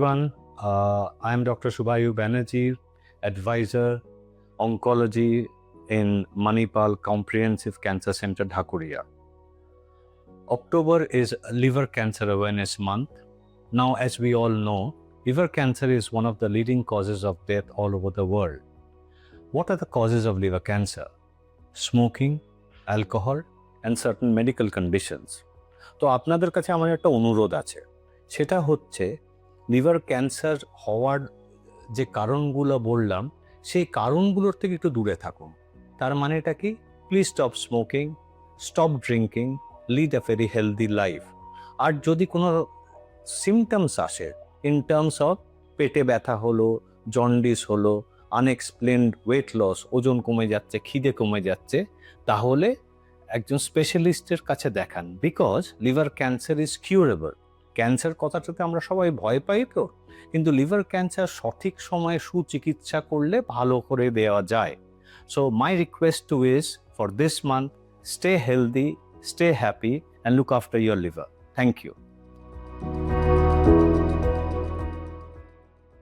everyone. I am Dr. Subhayu Banerjee, advisor oncology in Manipal Comprehensive Cancer Center, Dhakuria. October is Liver Cancer Awareness Month. Now, as we all know, liver cancer is one of the leading causes of death all over the world. What are the causes of liver cancer? Smoking, alcohol, and certain medical conditions. তো আপনাদের কাছে আমার একটা অনুরোধ আছে, সেটা হচ্ছে liver cancer হওয়ার যে কারণগুলো বললাম সেই কারণগুলোর থেকে একটু দূরে থাকুন। তার মানেটা কি? Please stop smoking, stop drinking, lead a very healthy life. আর যদি কোনো সিমটমস আসে ইন টার্মস অফ পেটে ব্যথা হলো, জন্ডিস হলো, আনএক্সপ্লেনড ওয়েট লস, ওজন কমে যাচ্ছে, খিদে কমে যাচ্ছে, তাহলে একজন স্পেশালিস্টের কাছে দেখান। Because liver cancer is curable. Cancer কথাটাতে আমরা সবাই ভয় পাই তো, কিন্তু লিভার ক্যান্সার সঠিক সময়ে সুচিকিৎসা করলে ভালো করে দেওয়া যায়। So my request to is for this month, stay healthy, stay happy, and look after your liver. Thank you.